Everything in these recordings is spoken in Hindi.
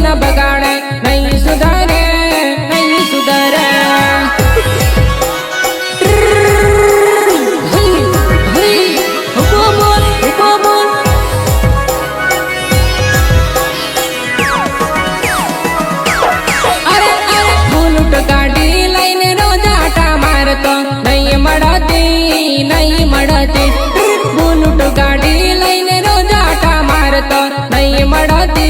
न बगाड़े नहीं सुधारे नहीं सुधारे गाड़ी लઈને रोज आटा मारतो नहीं मड़ती बुलूट गाड़ी लઈને रोज आटा मारतो नहीं मड़ती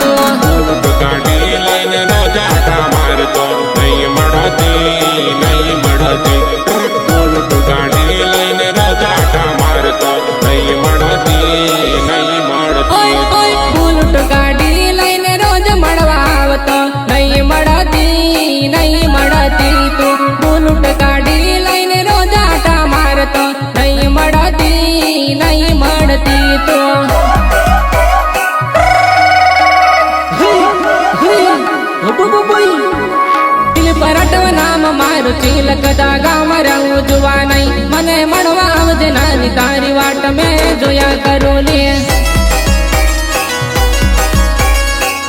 तो बुलूट गाड़ी लઈને रोज आटा मारतो नहीं मड़ती बुलूट गाड़ी लઈને रोज आटा मारतो नहीं मड़ती ओए बुलूट गाड़ी लઈને रोज मड़वा आवतो नहीं मड़ती तू बुलूट गाड़ी लઈને रोज आटा मारतो नहीं मड़ती तो परटव नाम मारू चिलकदा गाम रहूं जुवा नहीं मने मड़वा आवजे नानी तारी वाट में जोया करूं ले